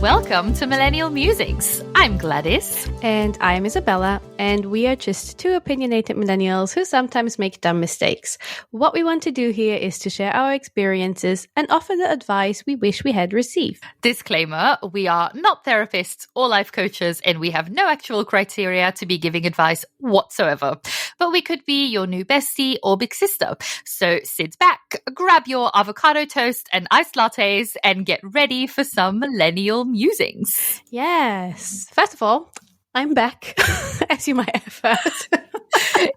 Welcome to Millennial Musings. I'm Gladys. And I'm Isabella, and we are just two opinionated millennials who sometimes make dumb mistakes. What we want to do here is to share our experiences and offer the advice we wish we had received. Disclaimer, we are not therapists or life coaches, and we have no actual criteria to be giving advice whatsoever. But we could be your new bestie or big sister. So sit back, grab your avocado toast and iced lattes, and get ready for some millennial musings. Yes. First of all, I'm back, as you might have heard.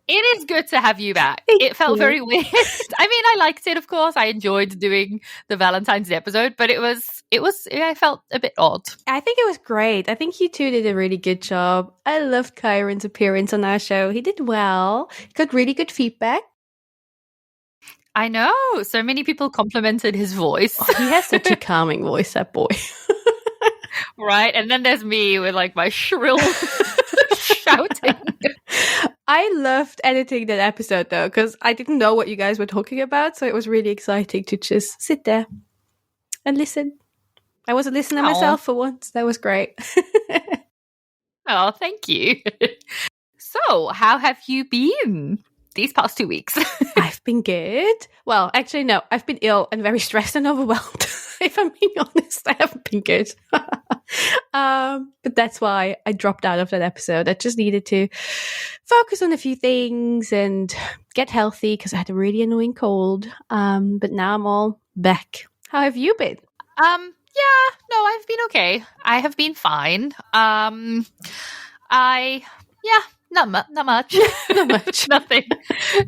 It is good to have you back. It felt very weird. I mean, I liked it, of course. I enjoyed doing the Valentine's Day episode, but I felt a bit odd. I think it was great. I think you two did a really good job. I loved Kyron's appearance on our show. He did well. Got really good feedback. I know. So many people complimented his voice. Oh, he has such a calming voice, that boy. Right? And then there's me with like my shrill shouting. I loved editing that episode though, because I didn't know what you guys were talking about. So it was really exciting to just sit there and listen. I was a listener myself for once. That was great. Oh, thank you. So, how have you been these past 2 weeks? I've been good. Well, actually, no. I've been ill and very stressed and overwhelmed. If I'm being honest, I haven't been good. But that's why I dropped out of that episode. I just needed to focus on a few things and get healthy because I had a really annoying cold. But now I'm all back. How have you been? I've been okay. I have been fine. Not much. Not much.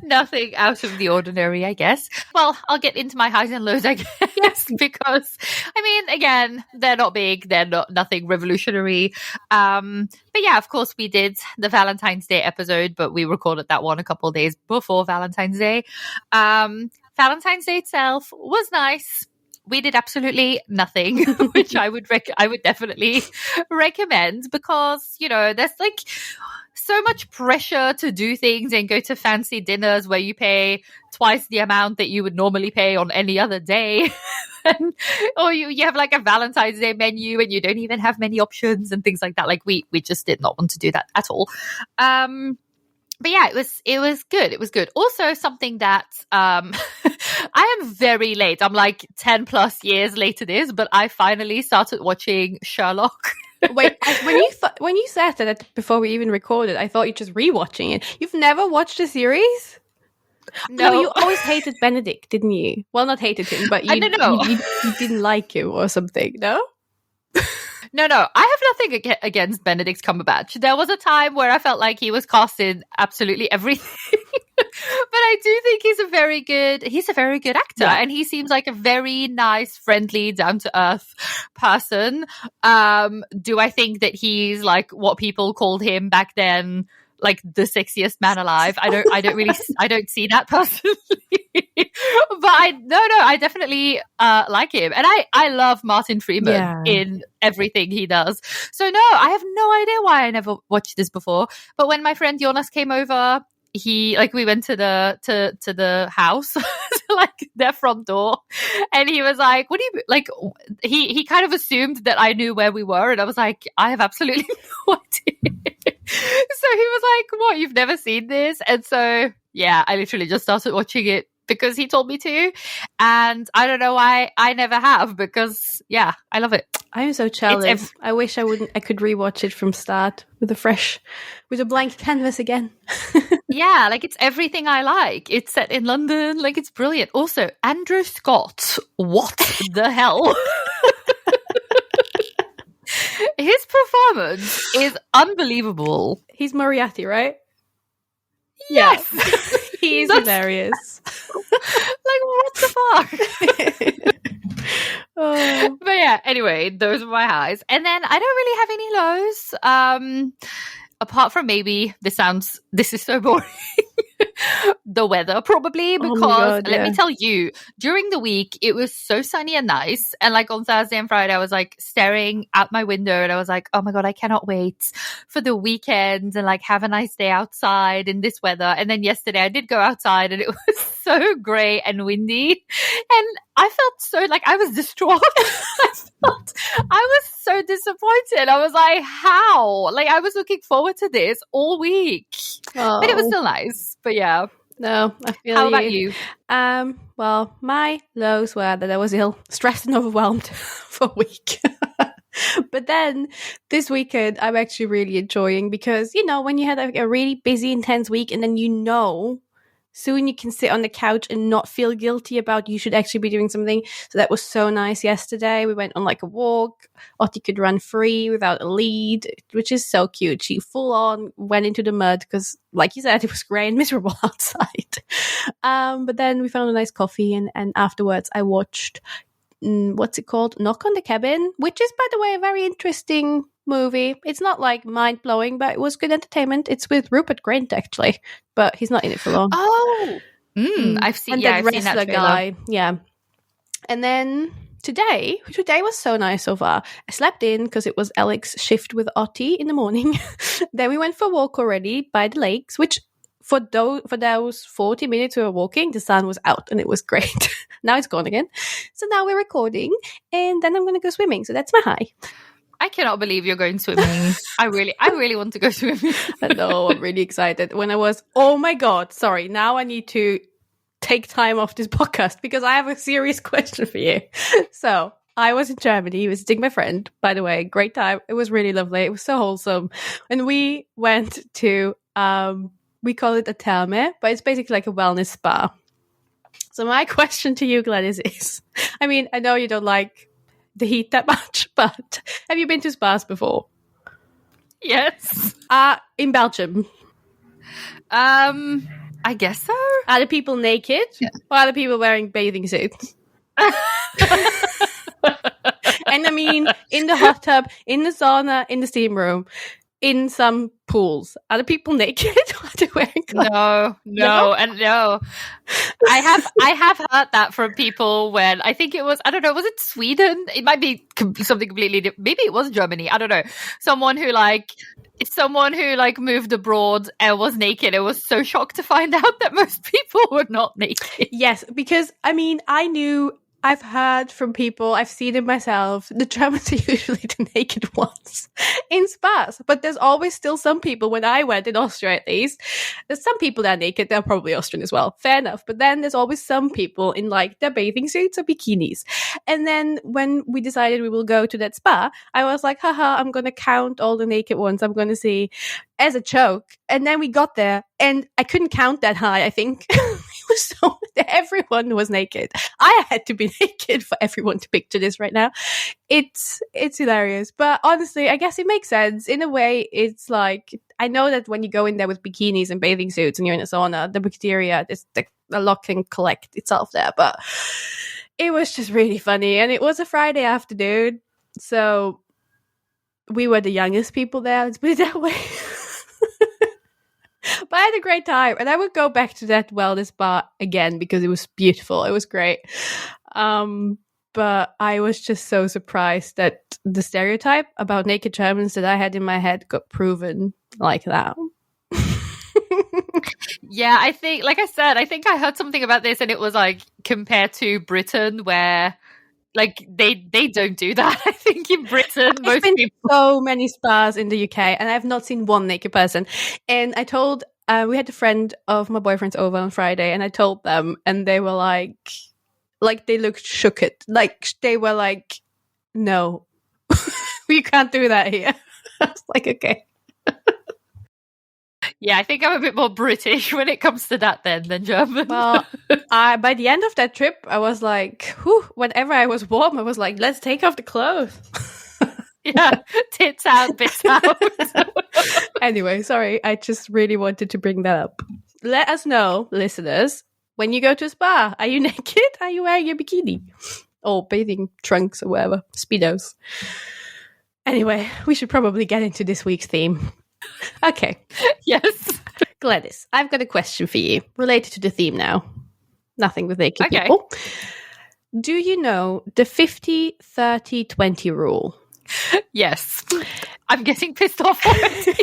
Nothing out of the ordinary, I guess. Well, I'll get into my highs and lows, I guess, because, I mean, again, they're not big. They're nothing revolutionary. But yeah, of course, we did the Valentine's Day episode, but we recorded that one a couple of days before Valentine's Day. Valentine's Day itself was nice. We did absolutely nothing, which I would definitely recommend because, you know, there's like so much pressure to do things and go to fancy dinners where you pay twice the amount that you would normally pay on any other day. Or you have like a Valentine's Day menu and you don't even have many options and things like that. Like we just did not want to do that at all. But yeah, it was good. It was good. Also, something that I am very late. I'm like 10 plus years late to this, but I finally started watching Sherlock. Wait, when you said that before we even recorded, I thought you're just rewatching it. You've never watched the series? No, you always hated Benedict, didn't you? Well, not hated him, but you didn't like him or something, no? No, I have nothing against Benedict Cumberbatch. There was a time where I felt like he was cast in absolutely everything. But I do think he's a very good actor, and he seems like a very nice, friendly, down-to-earth person. Do I think that he's like what people called him back then, like the sexiest man alive? I don't see that personally. But I definitely like him, and I love Martin Freeman in everything he does. So no, I have no idea why I never watched this before. But when my friend Jonas came over, we went to the house, like their front door, and he was like, "What do you like?" He kind of assumed that I knew where we were, and I was like, "I have absolutely no idea." So he was like, "What? You've never seen this?" And so yeah, I literally just started watching it because he told me to, and I don't know why I never have, because yeah, I love it. I'm so jealous. I wish I could rewatch it from start with a blank canvas again. Yeah, like it's everything I like. It's set in London, like it's brilliant. Also, Andrew Scott, what the hell? His performance is unbelievable. He's Moriarty, right? Yes. He's hilarious. Like, what the fuck? But yeah, anyway, those were my highs. And then I don't really have any lows. Apart from maybe, this is so boring. the weather probably, Oh my because God, let me yeah. tell you, during the week it was so sunny and nice, and like on Thursday and Friday I was like staring out my window and I was like, oh my God, I cannot wait for the weekend and like have a nice day outside in this weather. And then yesterday I did go outside and it was so grey and windy, and I felt so like I was distraught. I was so disappointed. I was like, how? Like I was looking forward to this all week. Oh. But it was still nice. But yeah. No, I feel How about you? Well, my lows were that I was ill, stressed and overwhelmed for a week. But then this weekend, I'm actually really enjoying because, you know, when you had a really busy, intense week and then soon you can sit on the couch and not feel guilty about you should actually be doing something. So that was so nice yesterday. We went on like a walk. Ottie could run free without a lead, which is so cute. She full on went into the mud because, like you said, it was grey and miserable outside. But then we found a nice coffee and afterwards I watched, what's it called? Knock on the Cabin, which is, by the way, a very interesting movie. It's not like mind-blowing, but it was good entertainment. It's with Rupert Grint, actually, but he's not in it for long. Oh, I've seen that wrestler trailer. guy. Yeah. And then today was so nice so far. I slept in because it was Alex's shift with Ottie in the morning. Then we went for a walk already by the lakes, which for those 40 minutes we were walking, the sun was out and it was great. Now it's gone again. So now we're recording and then I'm going to go swimming. So that's my high. I cannot believe you're going swimming. I really want to go swimming. I know, I'm really excited. Oh my God, sorry. Now I need to take time off this podcast because I have a serious question for you. So I was in Germany visiting my friend, by the way, great time. It was really lovely. It was so wholesome. And we went to, we call it a Therme, but it's basically like a wellness spa. So my question to you, Gladys, is, I mean, I know you don't like the heat that much, but have you been to spas before? Yes. In Belgium. I guess so. Are the people naked? Yeah. Or are the people wearing bathing suits? And I mean, in the hot tub, in the sauna, in the steam room, in some pools. Are the people naked? Are they wearing clothes? No. I have heard that from people when I think it was, I don't know, was it Sweden? It might be something completely different. Maybe it was Germany. I don't know. Someone who moved abroad and was naked. I was so shocked to find out that most people were not naked. Yes, because I mean, I've heard from people, I've seen it myself, the Germans are usually the naked ones in spas. But there's always still some people, when I went in Austria at least, there's some people that are naked, they're probably Austrian as well, fair enough. But then there's always some people in like their bathing suits or bikinis. And then when we decided we will go to that spa, I was like, haha, I'm going to count all the naked ones. I'm going to see as a joke. And then we got there and I couldn't count that high, I think. So everyone was naked. I had to be naked for everyone to picture this right now. It's hilarious. But honestly, I guess it makes sense. In a way, it's like, I know that when you go in there with bikinis and bathing suits and you're in a sauna, the bacteria, a lot can collect itself there. But it was just really funny. And it was a Friday afternoon. So we were the youngest people there. Let's put it that way. But I had a great time, and I would go back to that wellness bar again because it was beautiful. It was great. But I was just so surprised that the stereotype about naked Germans that I had in my head got proven like that. Yeah, I think, like I said, I think I heard something about this, and it was like compared to Britain, where like they don't do that. I think in Britain, I've been to so many spas in the UK, and I've not seen one naked person. And I told we had a friend of my boyfriend's over on Friday, and I told them, and they were like they looked shook. Like they were like, no, we can't do that here. I was like, okay. Yeah, I think I'm a bit more British when it comes to that than German. Well, by the end of that trip, I was like, whenever I was warm, I was like, let's take off the clothes. Yeah, tits out, bits out. Anyway, sorry, I just really wanted to bring that up. Let us know, listeners, when you go to a spa, are you naked? Are you wearing a bikini? Or bathing trunks or whatever, Speedos. Anyway, we should probably get into this week's theme. Okay. Yes. Gladys, I've got a question for you related to the theme now. Nothing with naked Okay. people. Do you know the 50-30-20 rule? Yes. I'm getting pissed off already.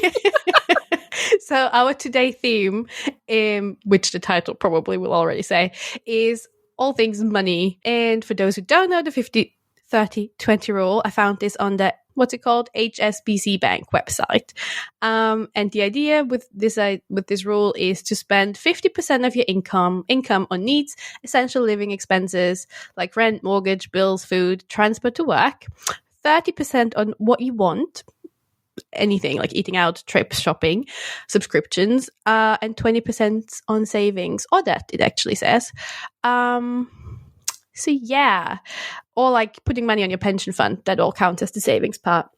So our today theme, which the title probably will already say, is all things money. And for those who don't know the 50-30-20 rule, I found this on the HSBC Bank website. And the idea with this rule is to spend 50% of your income on needs, essential living expenses like rent, mortgage, bills, food, transport to work, 30% on what you want, anything like eating out, trips, shopping, subscriptions, and 20% on savings or debt, it actually says. So yeah, or like putting money on your pension fund, that all counts as the savings part.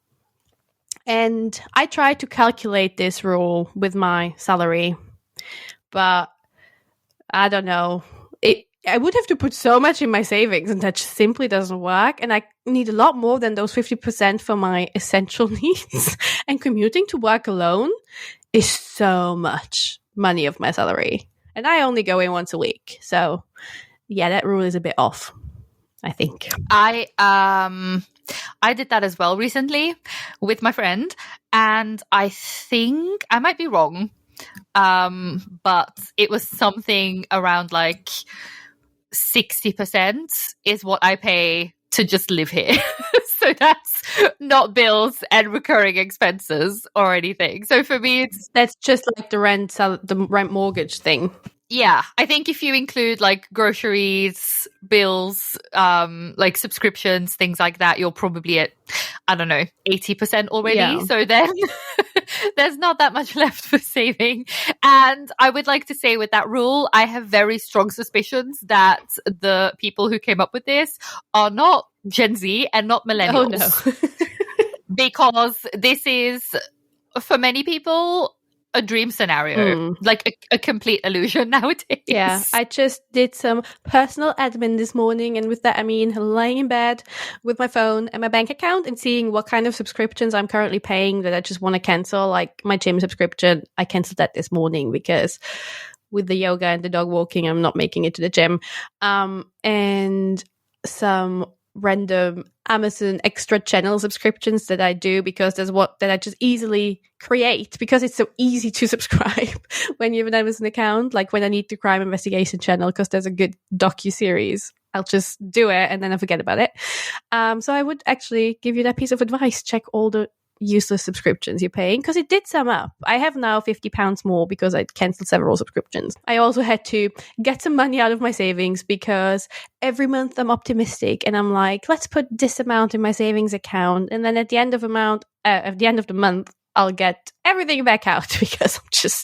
And I tried to calculate this rule with my salary, but I don't know. I would have to put so much in my savings, and that just simply doesn't work. And I need a lot more than those 50% for my essential needs. And commuting to work alone is so much money of my salary. And I only go in once a week. So yeah, that rule is a bit off, I think. I did that as well recently with my friend, and I think I might be wrong, but it was something around like 60% is what I pay to just live here. So that's not bills and recurring expenses or anything. So for me, that's just like the rent mortgage thing. Yeah, I think if you include like groceries, bills, like subscriptions, things like that, you're probably at, I don't know, 80% already. Yeah. So then there's not that much left for saving. And I would like to say with that rule, I have very strong suspicions that the people who came up with this are not Gen Z and not millennials. Oh, no. Because this is, for many people, a dream scenario, like a complete illusion nowadays. Yeah, I just did some personal admin this morning, and with that I mean lying in bed with my phone and my bank account and seeing what kind of subscriptions I'm currently paying that I just want to cancel. Like my gym subscription, I canceled that this morning because with the yoga and the dog walking, I'm not making it to the gym. And some random Amazon extra channel subscriptions that I do because that I just easily create because it's so easy to subscribe when you have an Amazon account. Like when I need the crime investigation channel because there's a good docu-series, I'll just do it and then I forget about it. So I would actually give you that piece of advice. Check all the useless subscriptions you're paying because it did sum up. I have now £50 more because I cancelled several subscriptions. I also had to get some money out of my savings because every month I'm optimistic and I'm like, let's put this amount in my savings account, and then at the end of the month I'll get everything back out because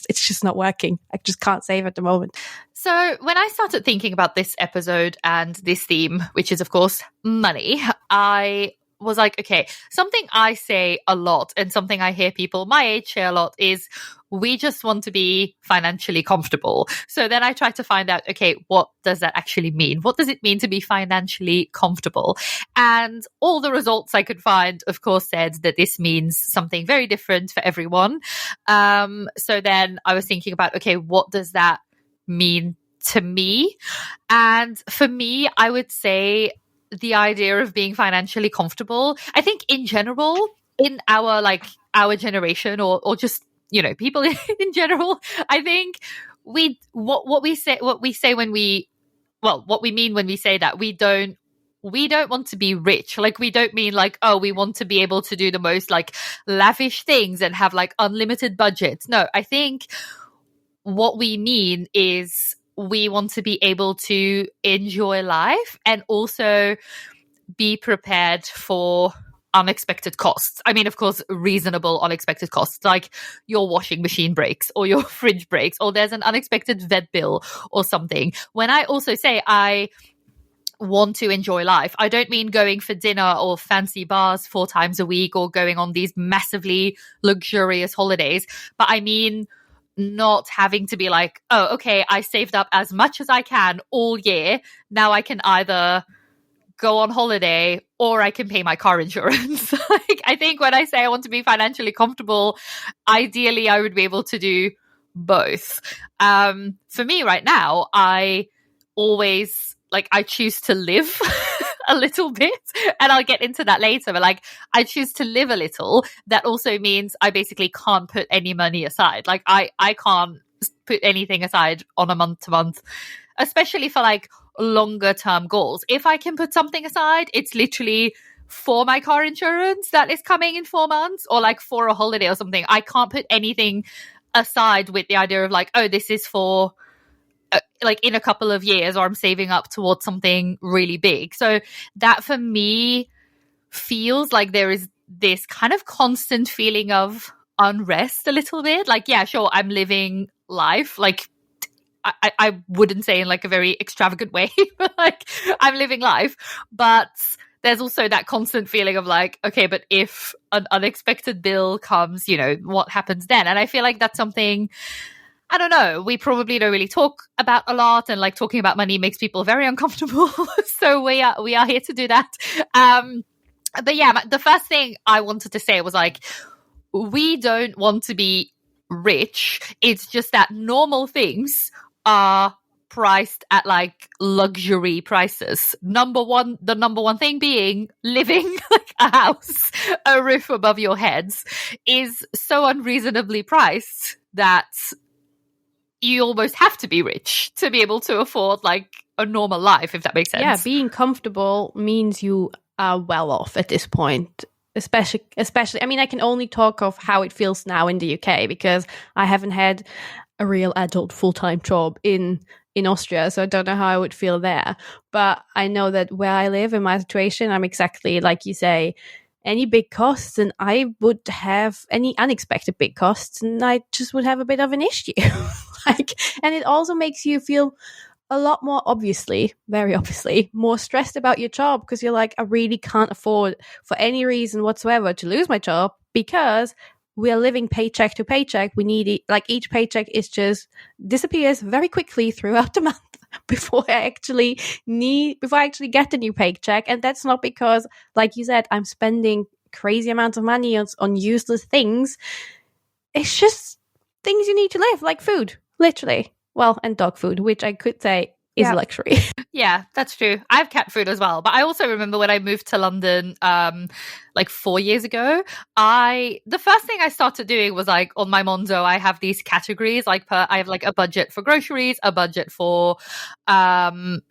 it's just not working. I just can't save at the moment. So when I started thinking about this episode and this theme, which is of course money, I was like, okay, something I say a lot and something I hear people my age say a lot is we just want to be financially comfortable. So then I tried to find out, okay, what does that actually mean? What does it mean to be financially comfortable? And all the results I could find, of course, said that this means something very different for everyone. So then I was thinking about, okay, what does that mean to me? And for me, I would say the idea of being financially comfortable, I think in general, in our generation or just, you know, people in general, I think what we mean when we say that we don't want to be rich. Like we don't mean like, oh, we want to be able to do the most like lavish things and have like unlimited budgets. No, I think what we mean is we want to be able to enjoy life and also be prepared for unexpected costs. I mean, of course, reasonable unexpected costs, like your washing machine breaks or your fridge breaks or there's an unexpected vet bill or something. When I also say I want to enjoy life, I don't mean going for dinner or fancy bars 4 times a week or going on these massively luxurious holidays, but I mean not having to be like, oh, okay, I saved up as much as I can all year. Now I can either go on holiday or I can pay my car insurance. Like, I think when I say I want to be financially comfortable, ideally I would be able to do both. For me right now, I always I choose to live a little bit, and I'll get into that later, but I choose to live a little. That also means I basically can't put any money aside. I can't put anything aside on a month to month, especially for longer term goals. If I can put something aside, it's literally for my car insurance that is coming in 4 months, or for a holiday or something. I can't put anything aside with the idea of oh, this is for in a couple of years, or I'm saving up towards something really big. So that for me feels like there is this kind of constant feeling of unrest a little bit. Yeah, sure, I'm living life. I wouldn't say in a very extravagant way, but I'm living life. But there's also that constant feeling of okay, but if an unexpected bill comes, what happens then? And I feel like that's something, I don't know, we probably don't really talk about a lot, and talking about money makes people very uncomfortable. So we are here to do that. But yeah, the first thing I wanted to say was we don't want to be rich. It's just that normal things are priced at luxury prices. The number one thing being living a house, a roof above your heads, is so unreasonably priced that you almost have to be rich to be able to afford a normal life, if that makes sense. Yeah, being comfortable means you are well off at this point. Especially, I mean, I can only talk of how it feels now in the UK, because I haven't had a real adult full-time job in Austria, so I don't know how I would feel there. But I know that where I live, in my situation, I'm exactly like you say. Any big costs, and I would have any unexpected big costs, and I just would have a bit of an issue. And it also makes you feel a lot more, very obviously, more stressed about your job, because you're I really can't afford for any reason whatsoever to lose my job, because we're living paycheck to paycheck. We need it, each paycheck is just disappears very quickly throughout the month before I actually get the new paycheck. And that's not because, like you said, I'm spending crazy amounts of money on useless things. It's just things you need to live, like food, literally. Well, and dog food, which I could say is a luxury. Yeah, that's true. I have cat food as well. But I also remember when I moved to London 4 years ago, the first thing I started doing was on my Monzo, I have these categories. I have a budget for groceries, a budget for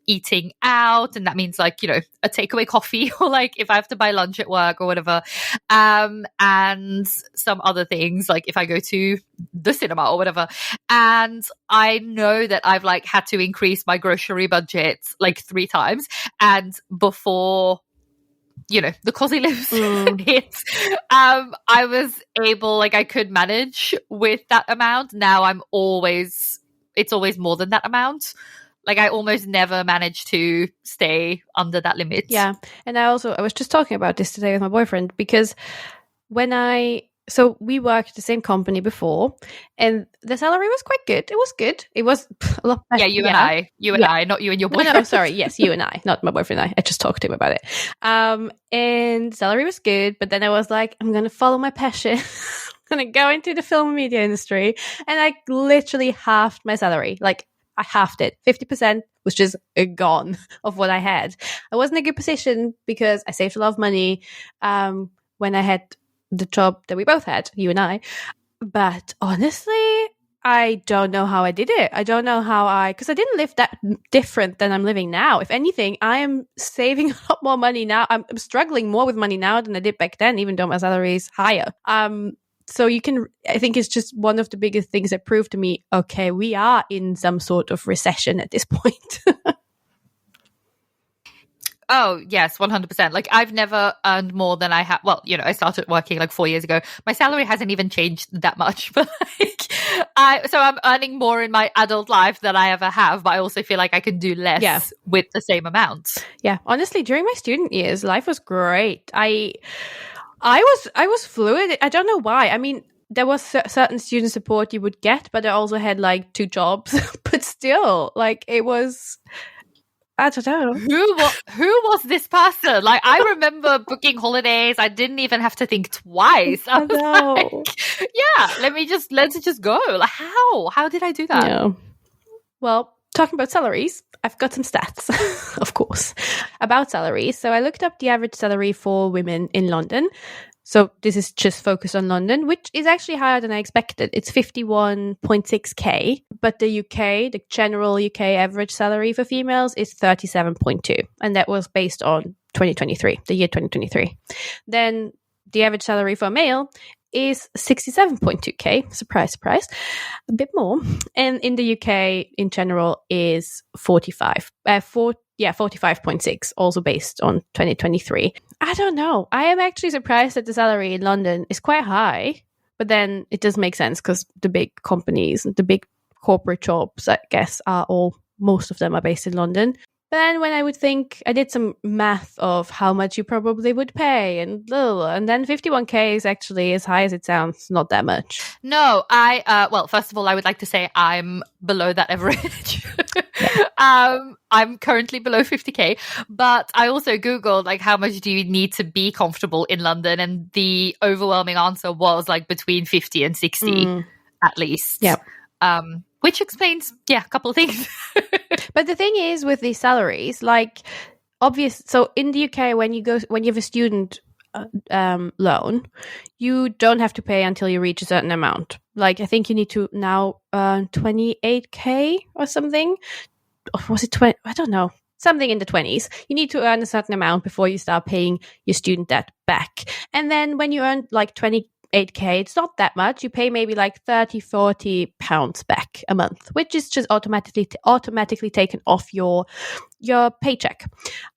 eating out, and that means a takeaway coffee, or if I have to buy lunch at work or whatever, and some other things if I go to the cinema or whatever. And I know that I've had to increase my grocery budget 3 times, and before the cost of living hits, I was able, I could manage with that amount. Now it's always more than that amount. I almost never manage to stay under that limit. Yeah. And I was just talking about this today with my boyfriend, because so we worked at the same company before, and the salary was quite good. It was good. It was a lot better. Yeah, you and I, not you and your boyfriend. No, sorry. Yes, you and I, not my boyfriend and I. I just talked to him about it. And salary was good, but then I was I'm going to follow my passion. I'm going to go into the film and media industry. And I literally halved my salary. I halved it. 50% was just gone of what I had. I was in a good position because I saved a lot of money when I had the job that we both had, you and I. But honestly, I don't know how I did it. I don't know how because I didn't live that different than I'm living now. If anything, I am saving a lot more money now. I'm struggling more with money now than I did back then, even though my salary is higher. So I think it's just one of the biggest things that proved to me, okay, we are in some sort of recession at this point. Oh, yes, 100%. I've never earned more than I have. Well, I started working 4 years ago. My salary hasn't even changed that much, but so I'm earning more in my adult life than I ever have, but I also feel I can do less with the same amount. Yeah, honestly, during my student years, life was great. I was fluid. I don't know why. I mean, there was certain student support you would get, but I also had 2 jobs. But still, it was I don't know. Who was this person? Like, I remember booking holidays. I didn't even have to think twice. I was like, yeah, let's just go. Like, how did I do that? Yeah. Well, talking about salaries, I've got some stats, of course, about salaries. So I looked up the average salary for women in London. So this is just focused on London, which is actually higher than I expected. It's 51.6k, but the UK, the general UK average salary for females is 37.2, and that was based on 2023, the year 2023. Then the average salary for a male is 67.2k. Surprise, surprise. A bit more. And in the UK in general is 45.6, also based on 2023. I don't know. I am actually surprised that the salary in London is quite high, but then it does make sense because the big companies, the big corporate jobs, I guess, most of them are based in London. But then when I would think, I did some math of how much you probably would pay, and then 51k is actually, as high as it sounds, not that much. No, well, first of all, I would like to say I'm below that average. I'm currently below 50k, but I also Googled, like, how much do you need to be comfortable in London? And the overwhelming answer was like between 50 and 60 at least. Yeah. Which explains, a couple of things. But the thing is with these salaries, like, so in the UK, when you have a student loan, you don't have to pay until you reach a certain amount. Like, I think you need to now earn 28k or something. Or was it 20? I don't know. Something in the 20s. You need to earn a certain amount before you start paying your student debt back. And then when you earn like 28k, it's not that much. You pay maybe like 30-40 pounds back a month, which is just automatically taken off your paycheck.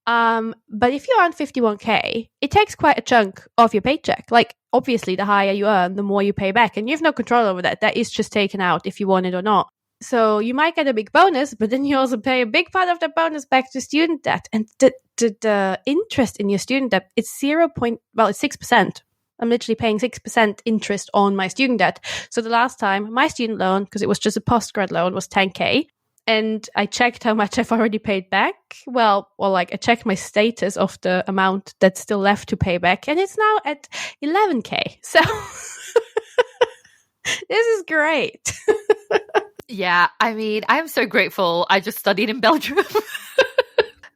But if you earn 51k, it takes quite a chunk of your paycheck. Like, obviously, the higher you earn, the more you pay back, and you have no control over that. That is just taken out if you want it or not. So you might get a big bonus, but then you also pay a big part of that bonus back to student debt. And the interest in your student debt, it's 6%. I'm literally paying 6% interest on my student debt. So the last time my student loan, because it was just a postgrad loan, was 10k. And I checked how much I've already paid back. I checked my status of the amount that's still left to pay back, and it's now at 11k. So this is great. Yeah, I mean, I'm so grateful I just studied in Belgium.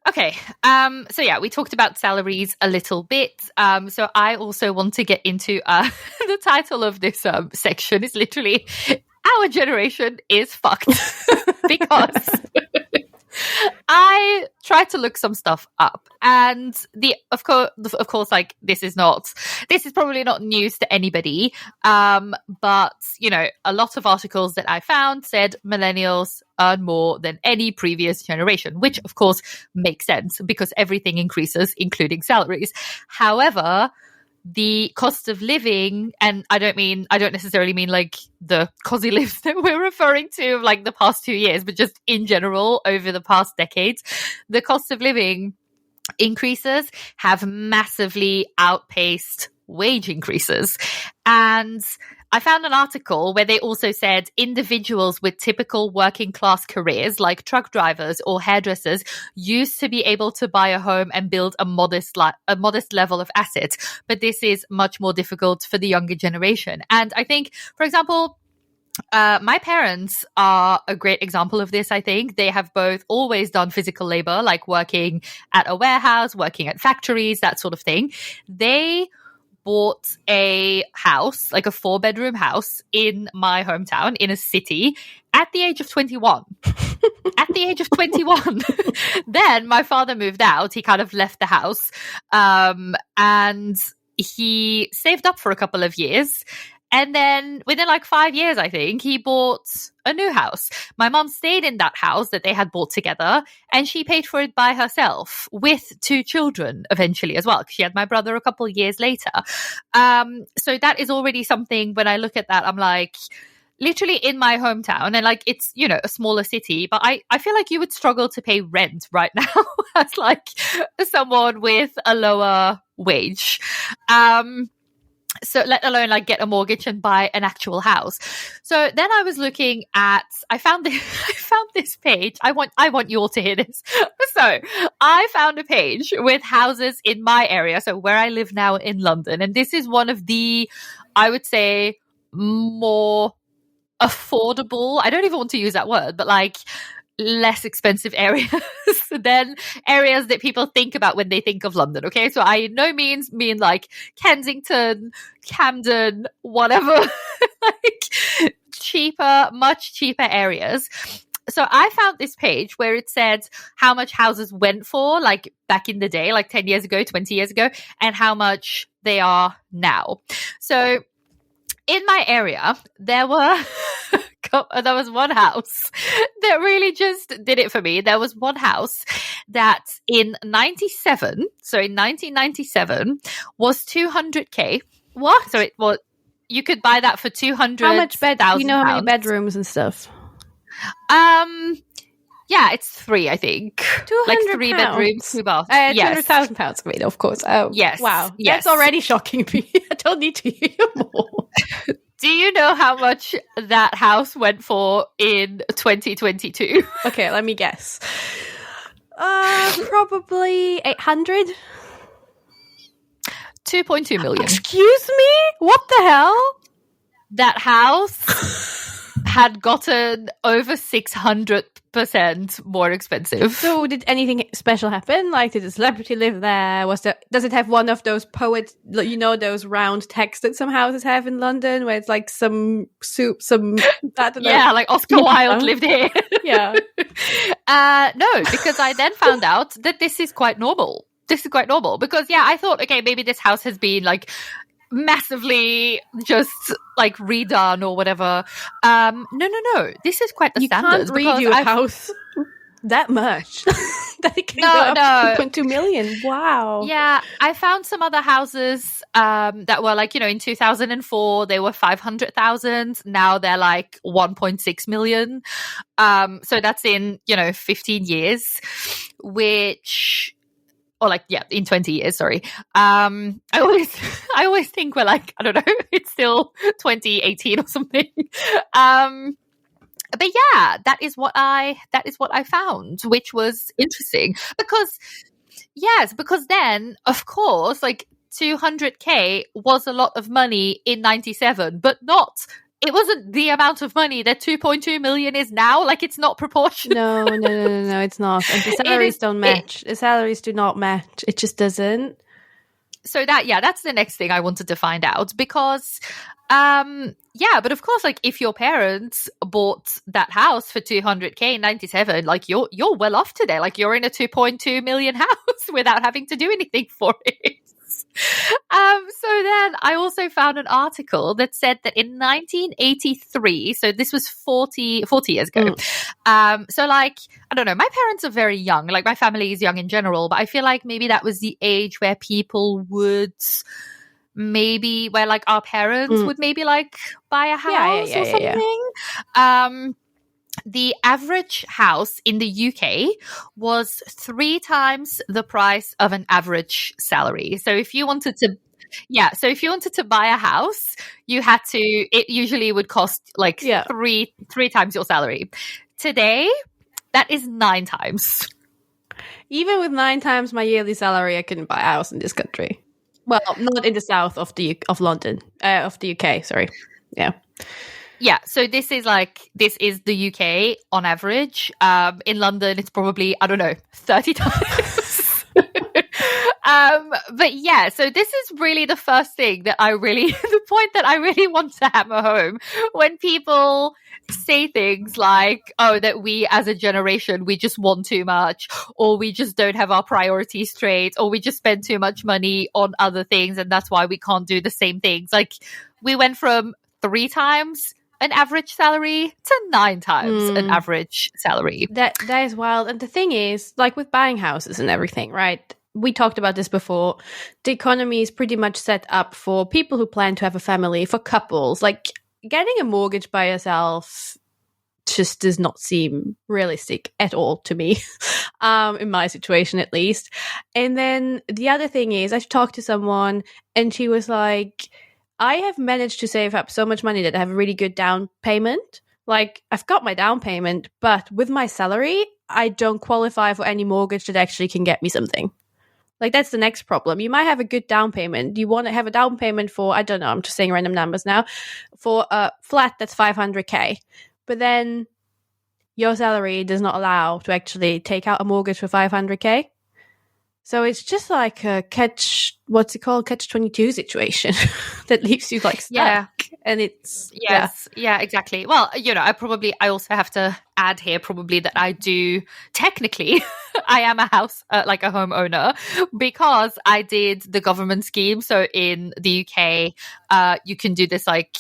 Okay, so we talked about salaries a little bit. So I also want to get into the title of this section is literally "Our Generation is Fucked," because I tried to look some stuff up, and of course, like, this is probably not news to anybody. But a lot of articles that I found said millennials earn more than any previous generation, which of course makes sense because everything increases, including salaries. However, the cost of living, and I don't necessarily mean like the cozy lives that we're referring to like the past 2 years, but just in general over the past decades, the cost of living increases have massively outpaced wage increases. And I found an article where they also said individuals with typical working class careers like truck drivers or hairdressers used to be able to buy a home and build a modest level of assets. But this is much more difficult for the younger generation. And I think, for example, my parents are a great example of this. I think they have both always done physical labor, like working at a warehouse, working at factories, that sort of thing. They bought a house, like a 4-bedroom house in my hometown in a city at the age of 21. At the age of 21. Then my father moved out. He kind of left the house, and he saved up for a couple of years. And then within like 5 years, I think, he bought a new house. My mom stayed in that house that they had bought together, and she paid for it by herself with 2 children eventually as well, because she had my brother a couple of years later. So that is already something, when I look at that, I'm like, literally in my hometown, and like, it's, a smaller city, but I feel like you would struggle to pay rent right now as like someone with a lower wage. So let alone like get a mortgage and buy an actual house. So then I was looking at, I found this page. I want you all to hear this. So I found a page with houses in my area, so where I live now in London. And this is one of the, I would say, more affordable, I don't even want to use that word, but like less expensive areas than areas that people think about when they think of London. Okay, so I in no means mean like Kensington, Camden, whatever, like cheaper, much cheaper areas. So I found this page where it said how much houses went for, like back in the day, like 10 years ago, 20 years ago, and how much they are now. So in my area, there was one house that really just did it for me. There was one house that in 97, so in 1997, was 200K. What? So it was, you could buy that for 200,000. How much bed? You know how many bedrooms and stuff? Yeah, it's 3, I think. 200 like 3 pounds. bedrooms, 2 baths. Yes. £200,000, I mean, of course. Oh, yes. Wow. Yes. That's already shocking me. I don't need to hear more. Do you know how much that house went for in 2022? Okay, let me guess. Probably 800. 2.2 million. Excuse me? What the hell? That house had gotten over 600% more expensive. So did anything special happen? Like, did a celebrity live there? Does it have one of those poets, you know, those round texts that some houses have in London where it's like some soup, some, I don't know. Yeah, like Oscar Wilde lived here. Yeah. No, because I then found out that this is quite normal. This is quite normal because, yeah, I thought, okay, maybe this house has been like massively just like redone or whatever. No. This is quite the standard. You can't redo a house that much. That it can go up to 2.2 million. Wow. Yeah, I found some other houses that were like, you know, in 2004 they were 500,000. Now they're like 1.6 million. So that's in, you know, 15 years, which, or like, yeah, in 20 years, sorry. I always think we're like, I don't know, it's still 2018 or something. But yeah, that is what I found, which was interesting because then, of course, like 200K was a lot of money in 97, but it wasn't the amount of money that 2.2 million is now. Like, it's not proportional. No, it's not. And the salaries don't match. The salaries do not match. It just doesn't. So that's the next thing I wanted to find out because, but of course, like if your parents bought that house for 200K in 97, like you're well off today. Like you're in a 2.2 million house without having to do anything for it. So then I also found an article that said that in 1983, so this was 40 years ago. So like, I don't know, my parents are very young, like my family is young in general, but I feel like maybe that was the age where people would maybe, where like our parents would maybe like buy a house or something. Yeah. The average house in the UK was 3 times the price of an average salary. So if you wanted to buy a house, it usually would cost like 3 times your salary. Today, that is 9 times. Even with 9 times my yearly salary, I couldn't buy a house in this country. Well, not in the south of London, of the UK, sorry. Yeah. Yeah, so this is the UK on average. In London, it's probably, I don't know, 30 times. But yeah, so this is really the first thing that the point that I really want to hammer home when people say things like, oh, that we as a generation, we just want too much, or we just don't have our priorities straight, or we just spend too much money on other things and that's why we can't do the same things. Like we went from 3 times an average salary to 9 times an average salary. That is wild. And the thing is, like with buying houses and everything, right? We talked about this before. The economy is pretty much set up for people who plan to have a family, for couples. Like getting a mortgage by yourself just does not seem realistic at all to me, in my situation at least. And then the other thing is, I've talked to someone and she was like, I have managed to save up so much money that I have a really good down payment. Like, I've got my down payment, but with my salary, I don't qualify for any mortgage that actually can get me something. Like, that's the next problem. You might have a good down payment. You want to have a down payment for, I don't know, I'm just saying random numbers now, for a flat that's 500K. But then your salary does not allow to actually take out a mortgage for 500K. So it's just like a catch 22 situation that leaves you like stuck. Yeah. And it's yeah, exactly. Well, I also have to add here probably that I do technically I am a homeowner because I did the government scheme. So in the UK, you can do this like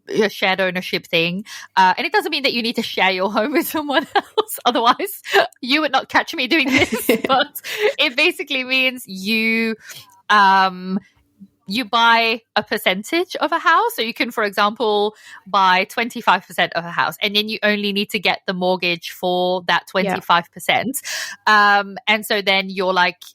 a shared ownership thing, and it doesn't mean that you need to share your home with someone else, otherwise you would not catch me doing this. But it basically means you buy a percentage of a house. So you can, for example, buy 25% of a house, and then you only need to get the mortgage for that 25%. And so then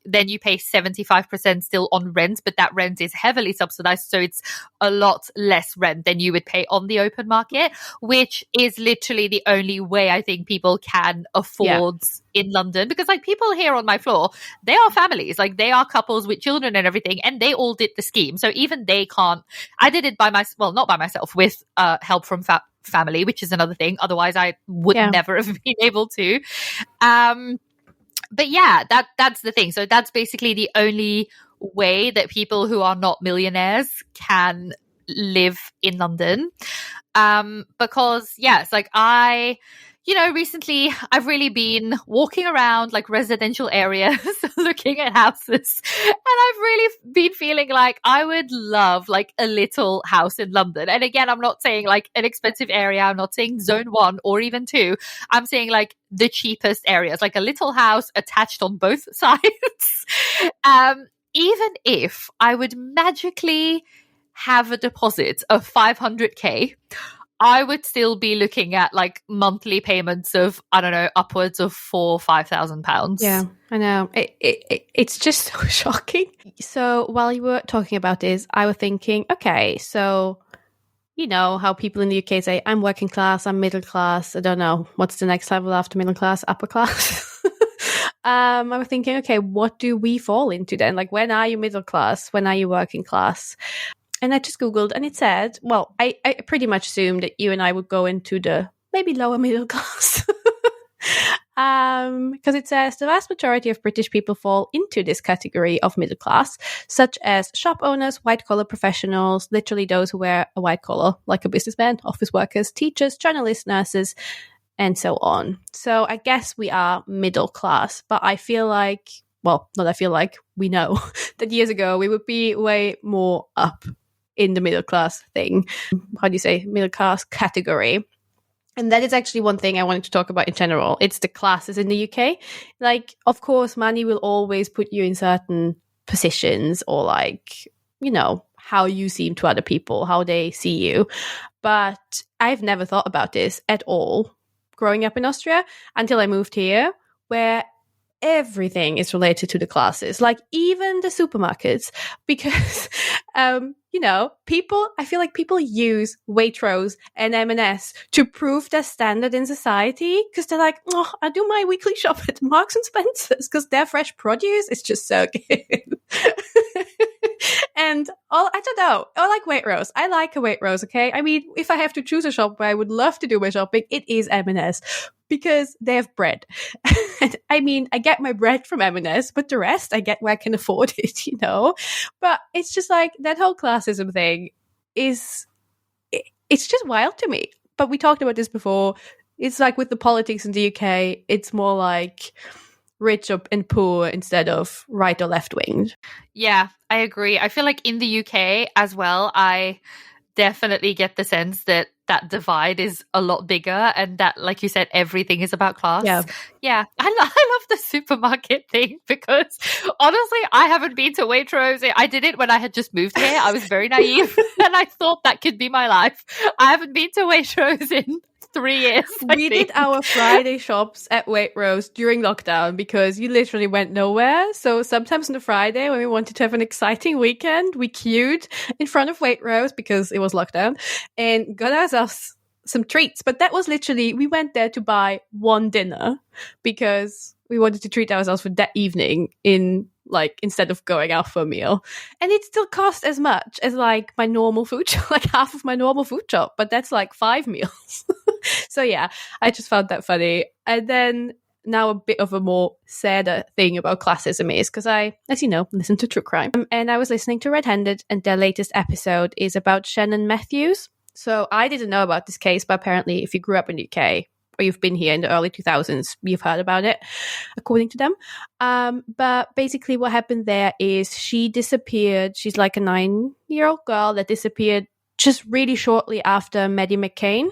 then you pay 75% still on rent, but that rent is heavily subsidized. So it's a lot less rent than you would pay on the open market, which is literally the only way I think people can afford in London, because like people here on my floor, they are families, like they are couples with children and everything, and they all did the scheme. So even they can't. I did it not by myself, with help from family, which is another thing. Otherwise, I would never have been able to. But yeah, that's the thing. So that's basically the only way that people who are not millionaires can live in London. Because it's like recently I've really been walking around like residential areas looking at houses, and I've really been feeling like I would love like a little house in London. And again, I'm not saying like an expensive area, I'm not saying zone 1 or even 2, I'm saying like the cheapest areas, like a little house attached on both sides. Even if I would magically have a deposit of 500K, I would still be looking at like monthly payments of, I don't know, upwards of £4,000-5,000. Yeah, I know. It's just so shocking. So while you were talking about this, I was thinking, okay, so you know how people in the UK say, I'm working class, I'm middle class. I don't know. What's the next level after middle class? Upper class? I was thinking, okay, what do we fall into then? Like, when are you middle class? When are you working class? And I just Googled, and it said, well, I pretty much assumed that you and I would go into the maybe lower middle class. Because it says the vast majority of British people fall into this category of middle class, such as shop owners, white-collar professionals, literally those who wear a white collar, like a businessman, office workers, teachers, journalists, nurses, and so on. So I guess we are middle class, but I feel like, we know that years ago we would be way more up in the middle class thing. How do you say? Middle class category. And that is actually one thing I wanted to talk about in general. It's the classes in the UK. Like, of course, money will always put you in certain positions, or like, how you seem to other people, how they see you. But I've never thought about this at all growing up in Austria until I moved here, where everything is related to the classes, like even the supermarkets, because I feel like people use Waitrose and M&S to prove their standard in society, because they're like, oh, I do my weekly shop at Marks and Spencer's because their fresh produce is just so good. And I don't know, I like Waitrose. I like a Waitrose, okay? I mean, if I have to choose a shop where I would love to do my shopping, it is M&S, because they have bread. I mean, I get my bread from M&S, but the rest I get where I can afford it, But it's just like that whole classism thing it's just wild to me. But we talked about this before. It's like with the politics in the UK, it's more like rich and poor instead of right or left wing. Yeah, I agree. I feel like in the UK as well, I definitely get the sense that divide is a lot bigger, and that, like you said, everything is about class. Yeah. I love the supermarket thing, because honestly, I haven't been to Waitrose. I did it when I had just moved here. I was very naive and I thought that could be my life. I haven't been to Waitrose in 3 years. We did our Friday shops at Waitrose during lockdown, because you literally went nowhere. So sometimes on the Friday, when we wanted to have an exciting weekend, we queued in front of Waitrose because it was lockdown, and got ourselves some treats. But that was literally, we went there to buy one dinner because we wanted to treat ourselves for that evening instead of going out for a meal. And it still cost as much as like my normal food shop, like half of my normal food shop, but that's like 5 meals. So yeah, I just found that funny. And then now a bit of a more sadder thing about classism is because I, as you know, listen to true crime. And I was listening to Red Handed, and their latest episode is about Shannon Matthews. So I didn't know about this case, but apparently if you grew up in the UK or you've been here in the early 2000s, you've heard about it, according to them. But basically what happened there is she disappeared. She's like a 9-year-old girl that disappeared just really shortly after Maddie McCain.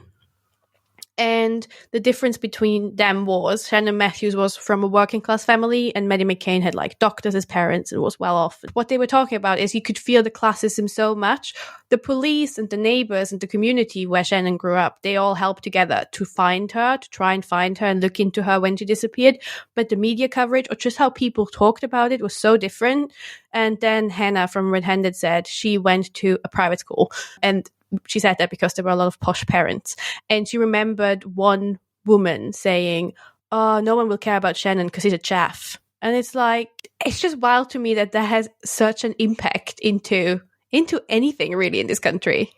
And the difference between them was Shannon Matthews was from a working class family and Maddie McCain had like doctors as parents and was well off. What they were talking about is you could feel the classism so much. The police and the neighbors and the community where Shannon grew up, they all helped together to find her, to try and find her and look into her when she disappeared. But the media coverage or just how people talked about it was so different. And then Hannah from Red Handed said she went to a private school, and she said that because there were a lot of posh parents. And she remembered one woman saying, "Oh, no one will care about Shannon because he's a chaff." And it's like, it's just wild to me that that has such an impact into anything really in this country.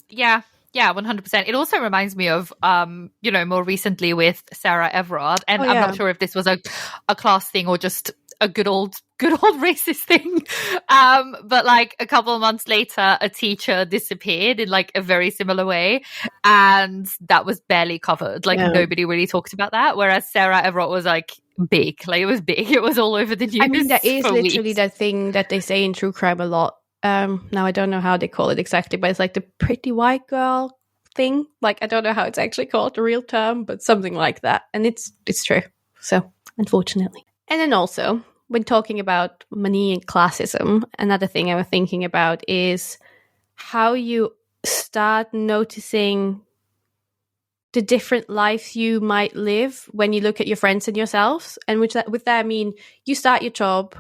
Yeah, 100%. It also reminds me of, more recently with Sarah Everard. And I'm not sure if this was a class thing or just a good old racist thing. But like a couple of months later, a teacher disappeared in like a very similar way. And that was barely covered. Like nobody really talked about that. Whereas Sarah Everard was like big. Like it was big. It was all over the news. I mean, that is literally weeks. that thing that they say in true crime a lot. Now I don't know how they call it exactly, but it's like the pretty white girl thing. Like I don't know how it's actually called, the real term, but something like that. And it's true. So unfortunately. And then also, when talking about money and classism, another thing I was thinking about is how you start noticing the different lives you might live when you look at your friends and yourselves. And with that I mean you start your job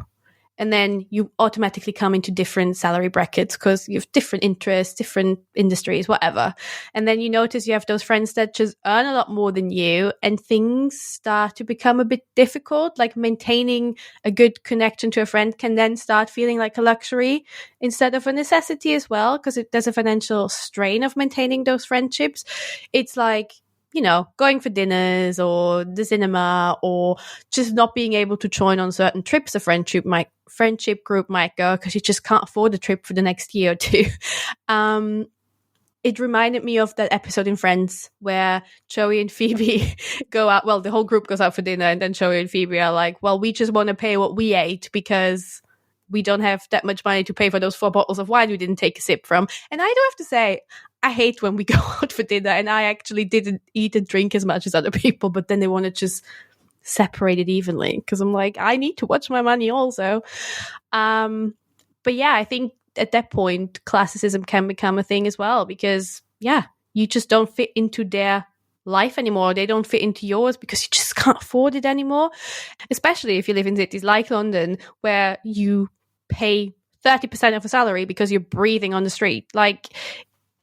and then you automatically come into different salary brackets because you have different interests, different industries, whatever. And then you notice you have those friends that just earn a lot more than you, and things start to become a bit difficult. Like maintaining a good connection to a friend can then start feeling like a luxury instead of a necessity as well, because there's a financial strain of maintaining those friendships. It's like, going for dinners or the cinema or just not being able to join on certain trips a friendship group might go because you just can't afford a trip for the next year or two. It reminded me of that episode in Friends where Joey and Phoebe go out. Well, the whole group goes out for dinner and then Joey and Phoebe are like, well, we just want to pay what we ate because we don't have that much money to pay for those 4 bottles of wine we didn't take a sip from. And I do have to say, I hate when we go out for dinner and I actually didn't eat and drink as much as other people, but then they want to just separate it evenly because I'm like, I need to watch my money also. But yeah, I think at that point, classicism can become a thing as well because, you just don't fit into their life anymore. They don't fit into yours because you just can't afford it anymore, especially if you live in cities like London where you pay 30% of a salary because you're breathing on the street. Like,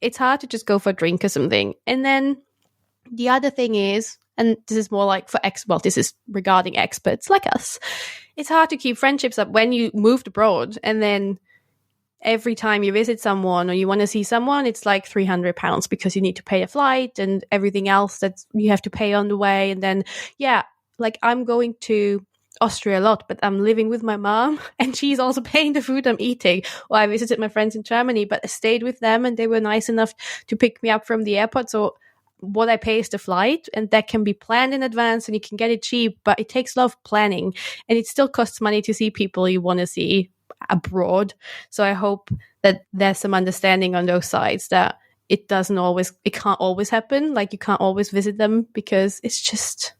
it's hard to just go for a drink or something. And then the other thing is, and this is more like for this is regarding experts like us, it's hard to keep friendships up when you moved abroad and then every time you visit someone or you want to see someone, it's like £300 because you need to pay a flight and everything else that you have to pay on the way. And then, like I'm going to Austria a lot, but I'm living with my mom and she's also paying the food I'm eating. Or I visited my friends in Germany, but I stayed with them and they were nice enough to pick me up from the airport. So what I pay is the flight, and that can be planned in advance and you can get it cheap, but it takes a lot of planning and it still costs money to see people you want to see abroad. So I hope that there's some understanding on those sides that it can't always happen. Like you can't always visit them because it's just,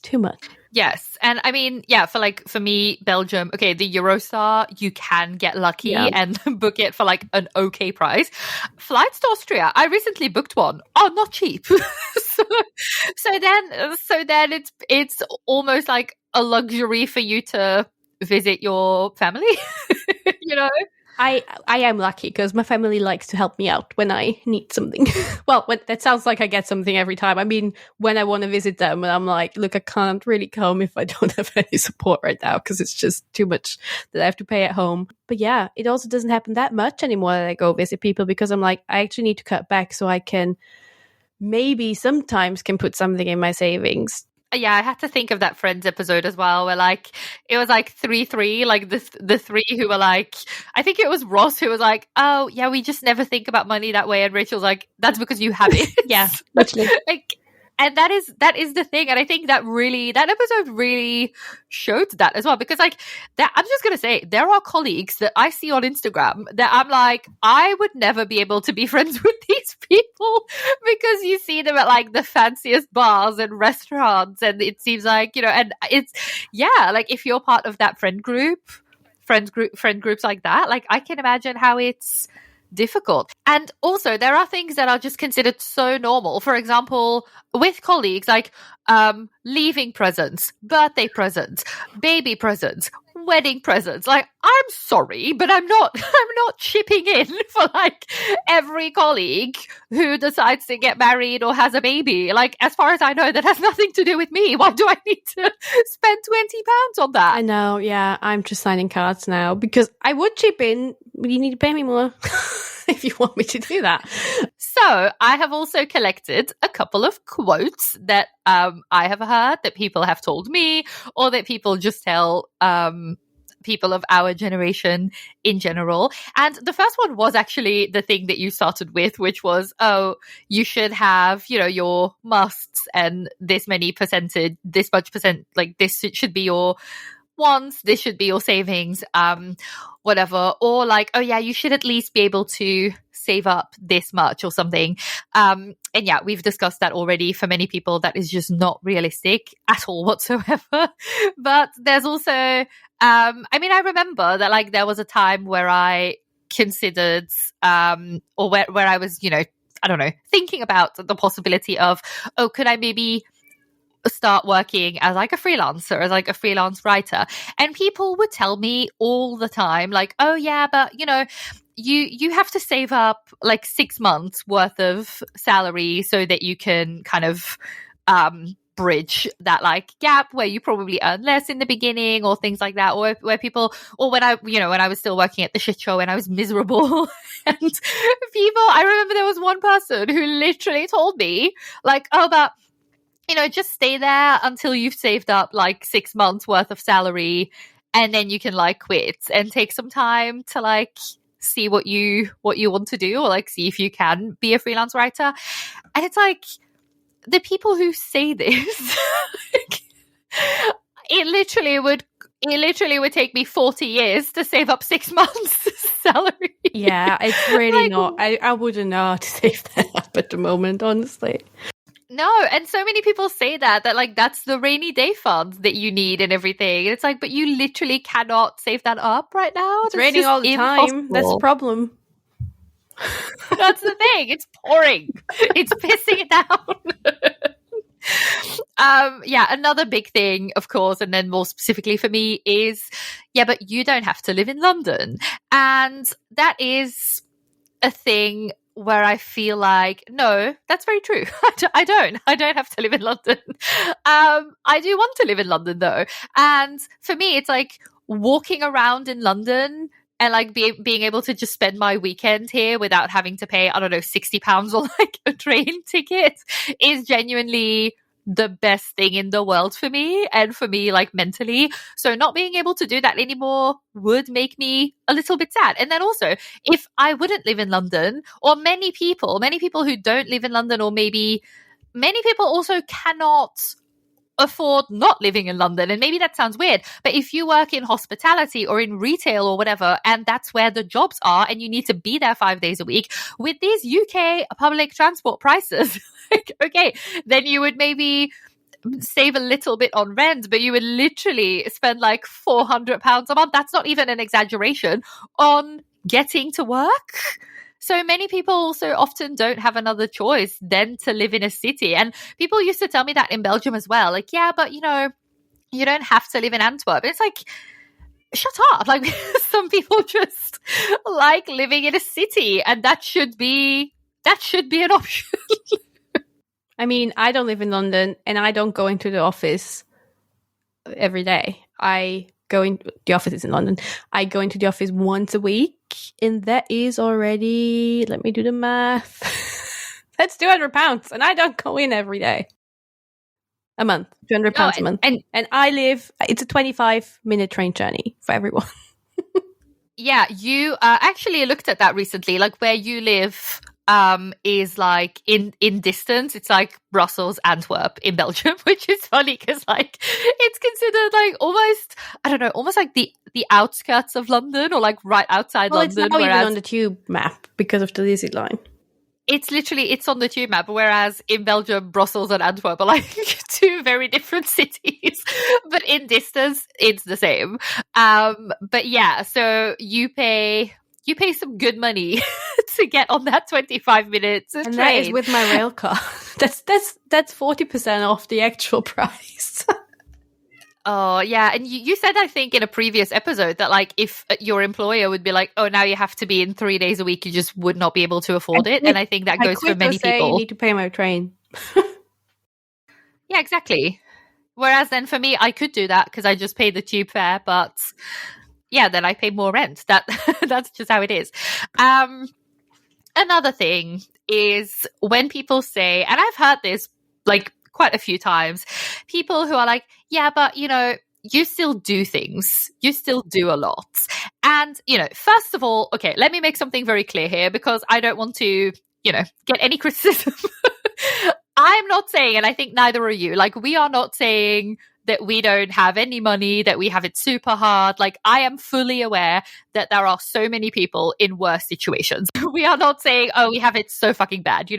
too much. Yes. And I mean, for me, Belgium, okay, the Eurostar, you can get lucky and book it for like an okay price. Flights to Austria, I recently booked one. Oh, not cheap. so then it's almost like a luxury for you to visit your family, I am lucky because my family likes to help me out when I need something. Well, that sounds like I get something every time. I mean, when I want to visit them, and I'm like, look, I can't really come if I don't have any support right now because it's just too much that I have to pay at home. But yeah, it also doesn't happen that much anymore that I go visit people because I'm like, I actually need to cut back so I can maybe sometimes can put something in my savings. Yeah, I had to think of that Friends episode as well, where like it was like 3-3, like the three who were like, I think it was Ross who was like, oh yeah, we just never think about money that way, and Rachel's like, that's because you have it. Yeah, literally. Like, and that is the thing, and I think that episode really showed that as well, because like that, I'm just gonna say, there are colleagues that I see on Instagram that I'm like, I would never be able to be friends with these people because you see them at like the fanciest bars and restaurants, and it seems like, you know, and it's, yeah, like if you're part of that friend groups like that, like I can imagine how it's difficult. And also there are things that are just considered so normal. For example, with colleagues, like leaving presents, birthday presents, baby presents, wedding presents. Like, I'm sorry, but I'm not chipping in for like every colleague who decides to get married or has a baby. Like, as far as I know, that has nothing to do with me. Why do I need to spend £20 on that? I know, yeah. I'm just signing cards now because I would chip in, but you need to pay me more if you want me to do that. So I have also collected a couple of quotes that I have heard, that people have told me, or that people just tell people of our generation in general. And the first one was actually the thing that you started with, which was, oh, you should have, you know, your musts and this much percent, like this should be your wants, this should be your savings, whatever. Or like, oh yeah, you should at least be able to save up this much or something. And yeah, we've discussed that already. For many people, that is just not realistic at all whatsoever. But there's also, I mean, I remember that like there was a time where I considered, or where I was, you know, I don't know, thinking about the possibility of, oh, could I maybe start working as like a freelancer, as like a freelance writer? And people would tell me all the time, like, oh yeah, but you know, you have to save up like 6 months worth of salary so that you can kind of bridge that like gap where you probably earn less in the beginning, or things like that, or where people, or when I was still working at the shit show and I was miserable and people, I remember there was one person who literally told me like, oh, but you know, just stay there until you've saved up like 6 months worth of salary, and then you can like quit and take some time to like see what you want to do, or like see if you can be a freelance writer. And it's like, the people who say this, it literally would take me 40 years to save up 6 months salary. Yeah, it's really like, not. I wouldn't know how to save that up at the moment, honestly. No, and so many people say that like that's the rainy day funds that you need and everything. It's like, but you literally cannot save that up right now. It's raining all the time. That's the problem. That's the thing. It's pouring. It's pissing it down. Yeah, another big thing, of course, and then more specifically for me is, yeah, but you don't have to live in London. And that is a thing where I feel like, no, that's very true. I don't have to live in London. I do want to live in London though. And for me, it's like walking around in London and like being able to just spend my weekend here without having to pay, I don't know, £60 on like a train ticket is genuinely the best thing in the world for me, and for me like mentally. So not being able to do that anymore would make me a little bit sad. And then also, if I wouldn't live in London, or many people who don't live in London, or maybe many people also cannot afford not living in London, and maybe that sounds weird, but if you work in hospitality or in retail or whatever, and that's where the jobs are, and you need to be there 5 days a week with these UK public transport prices, like, okay, then you would maybe save a little bit on rent, but you would literally spend like £400 a month. That's not even an exaggeration, on getting to work. So many people also often don't have another choice than to live in a city. And people used to tell me that in Belgium as well. Like, yeah, but you know, you don't have to live in Antwerp. It's like, shut up. Like, Some people just like living in a city, and that should be an option. I mean, I don't live in London, and I don't go into the office every day. The office is in London. I go into the office once a week, and that is already, let me do the math. That's £200, and I don't go in every day. A month, £200 a month. And I live, it's a 25-minute train journey for everyone. Yeah, you actually looked at that recently, like where you live is like in distance. It's like Brussels, Antwerp in Belgium, which is funny because like it's considered like almost, I don't know, almost like the outskirts of London or like right outside London. It's not even on the tube map because of the Lizzie line. It's on the tube map, whereas in Belgium, Brussels and Antwerp are like two very different cities, but in distance, it's the same. But yeah, so you pay some good money to get on that 25 minutes and train. That is with my rail card. That's 40% off the actual price. Oh, yeah. And you said, I think, in a previous episode that, like, if your employer would be like, oh, now you have to be in 3 days a week, you just would not be able to afford it. And I think that goes for many people. You need to pay my train. Yeah, exactly. Whereas then for me, I could do that because I just pay the tube fare. But yeah, then I pay more rent. That's just how it is. Another thing is when people say, and I've heard this, like, quite a few times, people who are like, yeah, but you still do things, you still do a lot. And first of all, okay, let me make something very clear here because I don't want to get any criticism. I'm not saying, and I think neither are you, like, we are not saying that we don't have any money, that we have it super hard. Like, I am fully aware that there are so many people in worse situations. We are not saying, oh, we have it so fucking bad,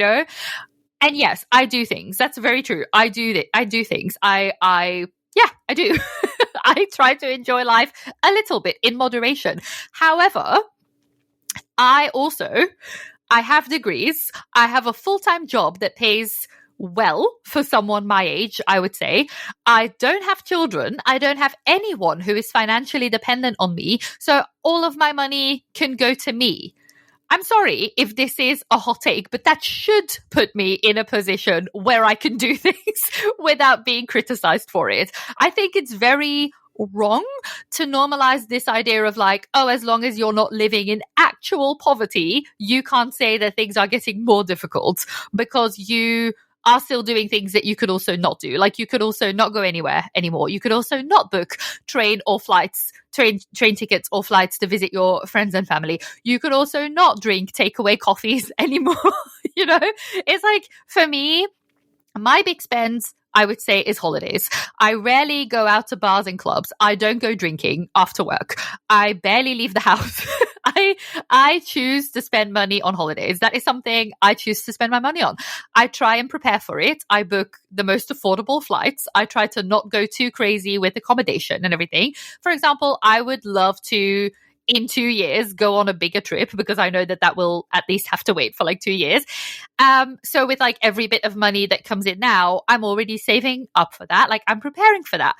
And yes, I do things. That's very true. I do things. I do. I try to enjoy life a little bit in moderation. However, I have degrees. I have a full-time job that pays well for someone my age, I would say. I don't have children. I don't have anyone who is financially dependent on me. So all of my money can go to me. I'm sorry if this is a hot take, but that should put me in a position where I can do things without being criticized for it. I think it's very wrong to normalize this idea of like, oh, as long as you're not living in actual poverty, you can't say that things are getting more difficult because you are still doing things that you could also not do. Like, you could also not go anywhere anymore. You could also not book train tickets or flights to visit your friends and family. You could also not drink takeaway coffees anymore. It's like, for me, my big spends, I would say, is holidays. I rarely go out to bars and clubs. I don't go drinking after work. I barely leave the house. I choose to spend money on holidays. That is something I choose to spend my money on. I try and prepare for it. I book the most affordable flights. I try to not go too crazy with accommodation and everything. For example, I would love to, in 2 years, go on a bigger trip because I know that will at least have to wait for like 2 years. So with like every bit of money that comes in now, I'm already saving up for that. Like, I'm preparing for that.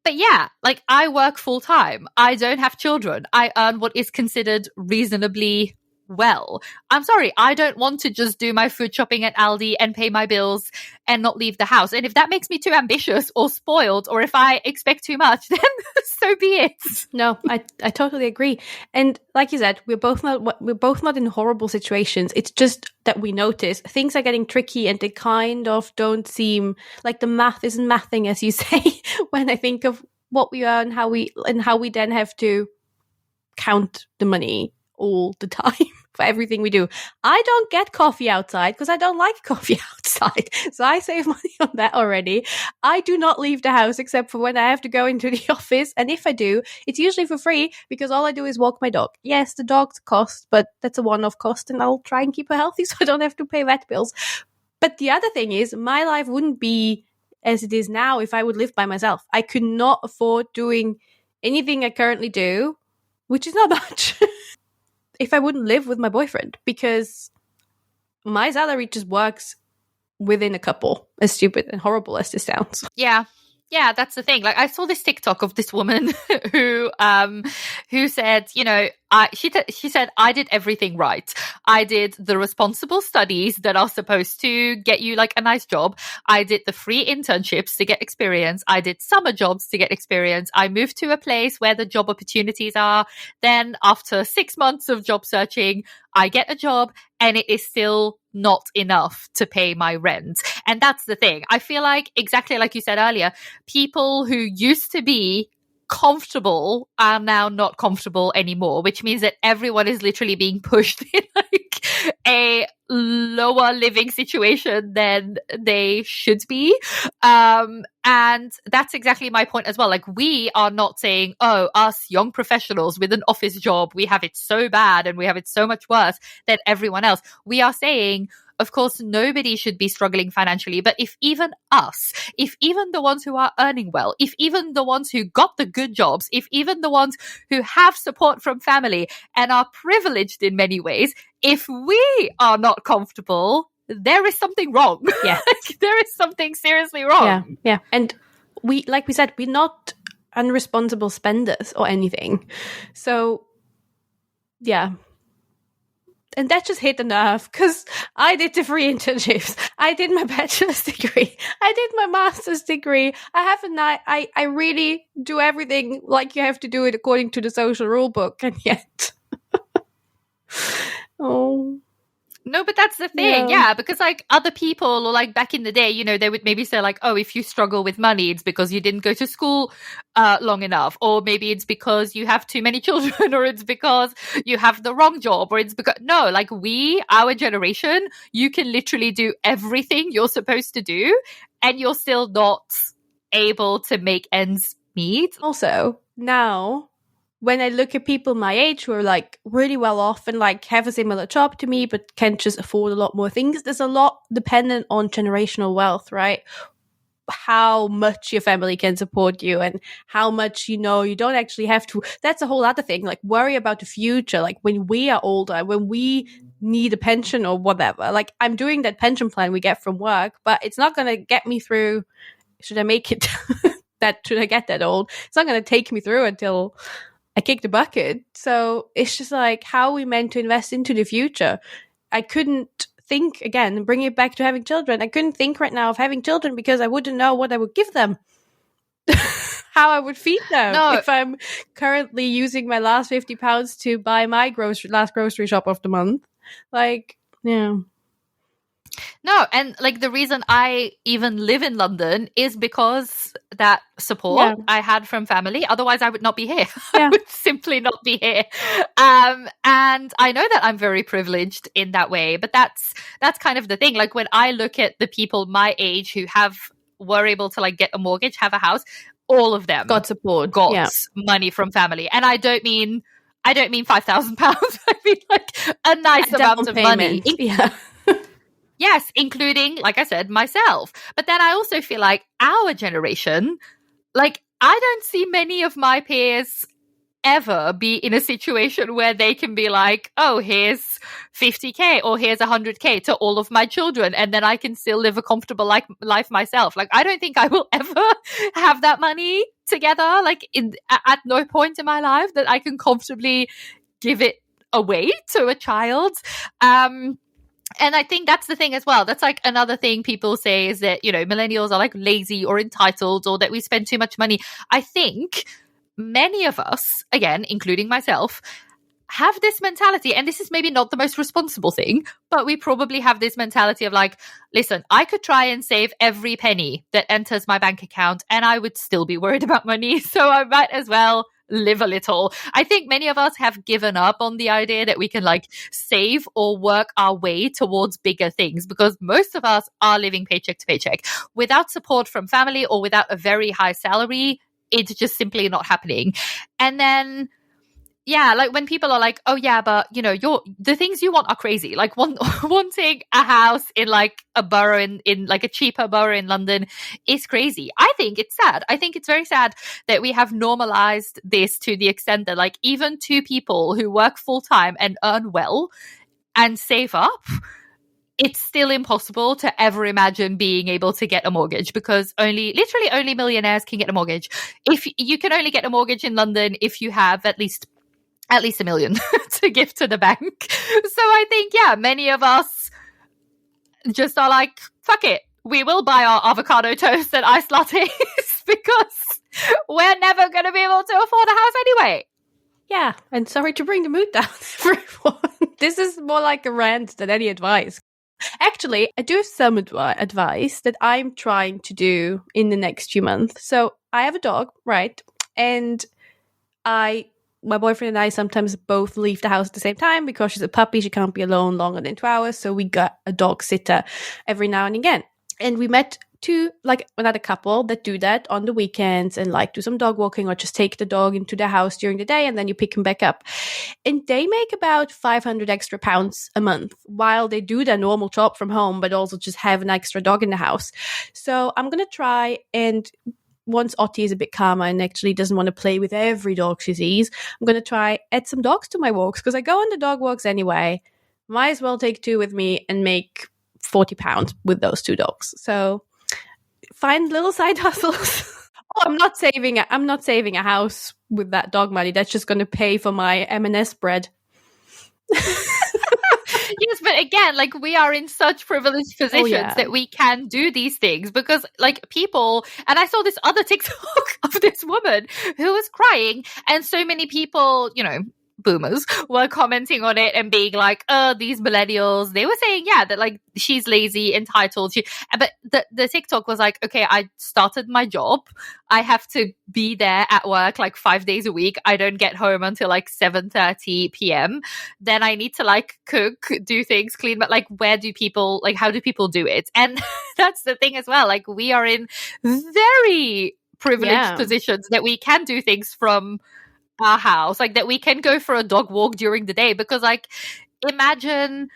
But yeah, like, I work full time. I don't have children. I earn what is considered reasonably well. I'm sorry, I don't want to just do my food shopping at Aldi and pay my bills and not leave the house. And if that makes me too ambitious or spoiled, or if I expect too much, then so be it. No, I totally agree. And like you said, we're both not in horrible situations. It's just that we notice things are getting tricky and they kind of don't seem like the math isn't mathing, as you say, when I think of what we earn, how we then have to count the money all the time for everything we do. I don't get coffee outside because I don't like coffee outside. So I save money on that already. I do not leave the house except for when I have to go into the office. And if I do, it's usually for free because all I do is walk my dog. Yes, the dog's cost, but that's a one-off cost and I'll try and keep her healthy so I don't have to pay vet bills. But the other thing is, my life wouldn't be as it is now if I would live by myself. I could not afford doing anything I currently do, which is not much. If I wouldn't live with my boyfriend, because my salary just works within a couple, as stupid and horrible as this sounds. Yeah. Yeah, that's the thing. Like, I saw this TikTok of this woman who said, you know, she said, I did everything right. I did the responsible studies that are supposed to get you like a nice job. I did the free internships to get experience. I did summer jobs to get experience. I moved to a place where the job opportunities are. Then after 6 months of job searching, I get a job, and it is still not enough to pay my rent. And that's the thing. I feel like, exactly like you said earlier, people who used to be comfortable are now not comfortable anymore, which means that everyone is literally being pushed in like a lower living situation than they should be. And that's exactly my point as well. Like, we are not saying, oh, us young professionals with an office job, we have it so bad and we have it so much worse than everyone else. We are saying, of course, nobody should be struggling financially. But if even us, if even the ones who are earning well, if even the ones who got the good jobs, if even the ones who have support from family and are privileged in many ways, if we are not comfortable, there is something wrong. Yeah. Like, there is something seriously wrong. Yeah. And we, like we said, we're not unresponsible spenders or anything. So, yeah. And that just hit the nerve, because I did the free internships. I did my bachelor's degree. I did my master's degree. I really do everything like you have to do it according to the social rule book. And yet, oh. No, but that's the thing. Yeah, because like other people, or like back in the day, you know, they would maybe say like, oh, if you struggle with money, it's because you didn't go to school long enough, or maybe it's because you have too many children, or it's because you have the wrong job, or it's because no, like our generation, you can literally do everything you're supposed to do, and you're still not able to make ends meet. Also, now, when I look at people my age who are like really well off and like have a similar job to me, but can just afford a lot more things, there's a lot dependent on generational wealth, right? How much your family can support you and how much, you know, you don't actually have to. That's a whole other thing. Like, worry about the future. Like, when we are older, when we need a pension or whatever, like, I'm doing that pension plan we get from work, but it's not going to get me through. Should I make it should I get that old? It's not going to take me through until I kick the bucket. So it's just like, how are we meant to invest into the future? I couldn't think, again, bring it back to having children. I couldn't think right now of having children because I wouldn't know what I would give them. How I would feed them if I'm currently using my last £50 to buy my last grocery shop of the month. Like, yeah. No, and like the reason I even live in London is because that support I had from family. Otherwise, I would not be here. I would simply not be here. And I know that I'm very privileged in that way, but that's kind of the thing. Like, when I look at the people my age who were able to like get a mortgage, have a house, all of them got support, got money from family. And I don't mean £5,000. I mean like a nice amount of money. Yes, including, like I said, myself. But then I also feel like our generation, like, I don't see many of my peers ever be in a situation where they can be like, oh, here's 50K or here's 100K to all of my children, and then I can still live a comfortable life myself. Like, I don't think I will ever have that money together, like at no point in my life that I can comfortably give it away to a child. And I think that's the thing as well. That's like another thing people say is that, you know, millennials are like lazy or entitled, or that we spend too much money. I think many of us, again, including myself, have this mentality, and this is maybe not the most responsible thing, but we probably have this mentality of like, listen, I could try and save every penny that enters my bank account and I would still be worried about money. So I might as well live a little. I think many of us have given up on the idea that we can like save or work our way towards bigger things, because most of us are living paycheck to paycheck without support from family or without a very high salary. It's just simply not happening. And then yeah, like when people are like, oh yeah, but you know, the things you want are crazy. Like wanting a house in like a borough in like a cheaper borough in London is crazy. I think it's sad. I think it's very sad that we have normalized this to the extent that like even two people who work full time and earn well and save up it's still impossible to ever imagine being able to get a mortgage, because literally only millionaires can get a mortgage. If you can only get a mortgage in London if you have at least $1 million to give to the bank. So I think, yeah, many of us just are like, fuck it, we will buy our avocado toast and iced lattes because we're never going to be able to afford a house anyway. Yeah, and sorry to bring the mood down, everyone. This is more like a rant than any advice. Actually, I do have some advice that I'm trying to do in the next few months. So I have a dog, right? And my boyfriend and I sometimes both leave the house at the same time because she's a puppy. She can't be alone longer than 2 hours. So we got a dog sitter every now and again. And we met another couple that do that on the weekends and do some dog walking or just take the dog into their house during the day and then you pick him back up. And they make about 500 extra pounds a month while they do their normal job from home, but also just have an extra dog in the house. So I'm going to try, and once Ottie is a bit calmer and actually doesn't want to play with every dog she sees, I'm going to try add some dogs to my walks, because I go on the dog walks anyway. Might as well take 2 with me and make £40 with those 2 dogs. So find little side hustles. I'm not saving a house with that dog money. That's just going to pay for my M&S bread. Yes, but again, we are in such privileged positions that we can do these things, because people, and I saw this other TikTok of this woman who was crying, and so many people, boomers, were commenting on it and being like, oh, these millennials. They were saying, yeah, that she's lazy, entitled. But the TikTok was like, okay, I started my job. I have to be there at work 5 days a week. I don't get home until 7:30 p.m. Then I need to cook, do things, clean. But where do people, how do people do it? And that's the thing as well. We are in very privileged positions that we can do things from our house, that we can go for a dog walk during the day, because imagine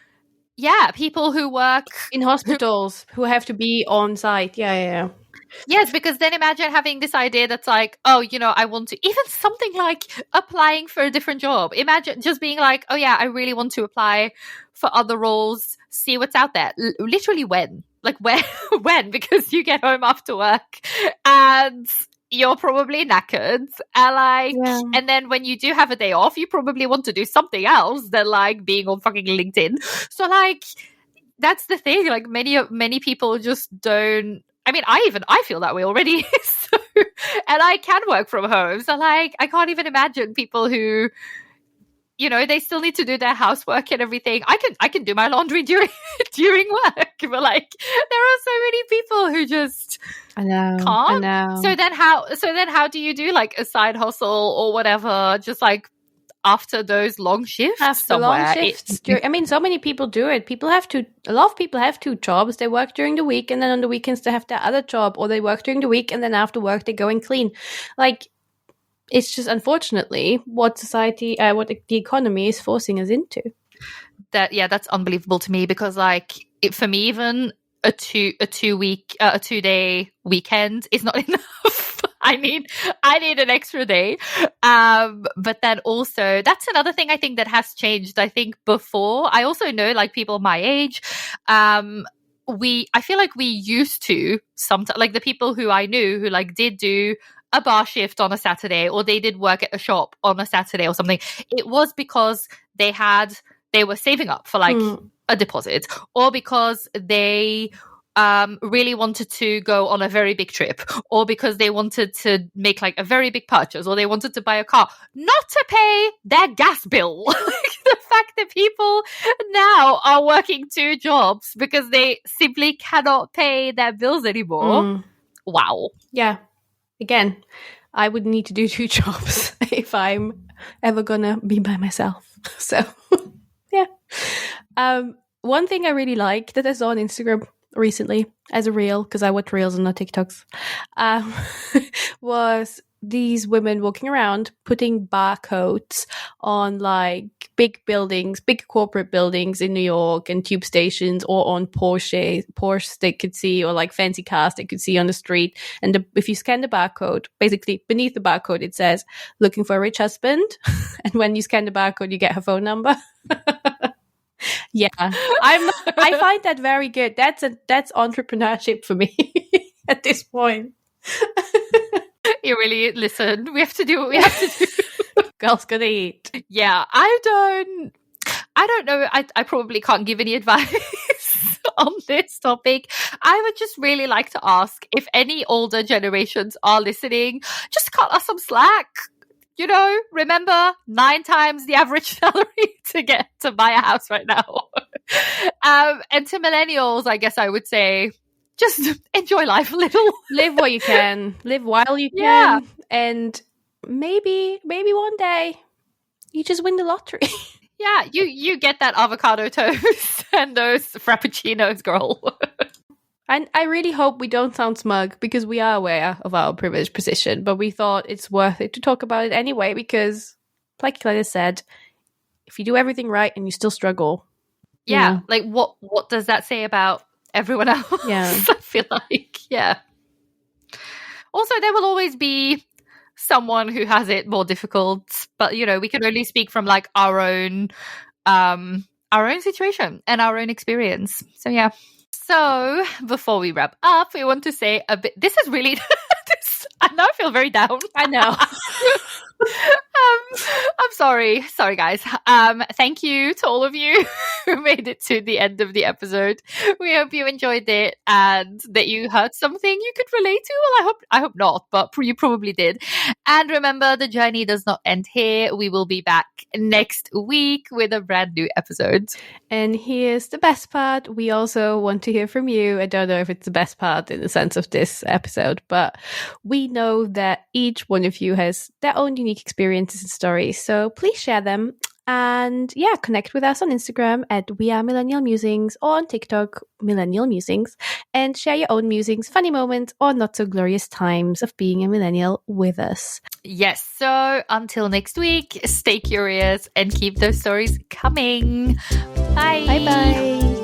people who work in hospitals who have to be on site. Yes, because then imagine having this idea that's I want to, even something like applying for a different job. Imagine just being oh yeah, I really want to apply for other roles, see what's out there. Literally when? Where? When? Because you get home after work and you're probably knackered, and and then when you do have a day off, you probably want to do something else than being on fucking LinkedIn. So that's the thing. Many people just don't. I mean, I feel that way already. So, and I can work from home. So I can't even imagine people who, they still need to do their housework and everything. I can do my laundry during work, but there are so many people who just can't. I know. So then how do you do a side hustle or whatever? Just after those long shifts somewhere. Long shifts. So many people do it. A lot of people have 2 jobs. They work during the week, and then on the weekends they have their other job, or they work during the week and then after work they go and clean. It's just unfortunately what society, what the economy is forcing us into. That's unbelievable to me, because for me, even a 2-day weekend is not enough. I need an extra day. But then also, that's another thing I think that has changed. I think before, I also know people my age, I feel we used to sometimes, the people who I knew who did do a bar shift on a Saturday, or they did work at a shop on a Saturday or something, it was because they were saving up for a deposit, or because they really wanted to go on a very big trip, or because they wanted to make a very big purchase, or they wanted to buy a car, not to pay their gas bill. The fact that people now are working 2 jobs because they simply cannot pay their bills anymore. Wow. Yeah. Again, I would need to do 2 jobs if I'm ever gonna be by myself. So, yeah. One thing I really like that I saw on Instagram recently as a reel, because I watch reels and not TikToks, was these women walking around putting barcodes on big buildings, big corporate buildings in New York and tube stations, or on Porsche they could see, or fancy cars they could see on the street. And if you scan the barcode, basically beneath the barcode it says, looking for a rich husband. And when you scan the barcode, you get her phone number. Yeah, I find that very good. That's entrepreneurship for me at this point. You really listen. We have to do what we have to do. Girls gonna eat. Yeah, I don't know. I probably can't give any advice on this topic. I would just really like to ask if any older generations are listening, just cut us some slack. You know, remember 9 times the average salary to get to buy a house right now. And to millennials, I guess I would say, just enjoy life a little. Live what you can. Live while you can. And maybe one day you just win the lottery. Yeah, you get that avocado toast and those frappuccinos, girl. And I really hope we don't sound smug, because we are aware of our privileged position, but we thought it's worth it to talk about it anyway, because, like Claudia said, if you do everything right and you still struggle. Yeah, you know. like what does that say about everyone else? Yeah. I feel like, yeah. Also, there will always be someone who has it more difficult, but, you know, we can only speak from like our own situation and our own experience. So, yeah. So, before we wrap up, we want to say a bit. This is really. I now feel very down. I know. I'm sorry, guys. Thank you to all of you who made it to the end of the episode. We hope you enjoyed it and that you heard something you could relate to. Well, I hope not, but you probably did. And remember, the journey does not end here. We will be back next week with a brand new episode. And here's the best part. We also want to hear from you. I don't know if it's the best part in the sense of this episode, but we know that each one of you has their own unique experiences and stories. So please share them. And yeah, connect with us on Instagram at We Are Millennial Musings, or on TikTok, Millennial Musings, and share your own musings, funny moments, or not so glorious times of being a millennial with us. Yes, so until next week, stay curious and keep those stories coming. Bye. Bye-bye.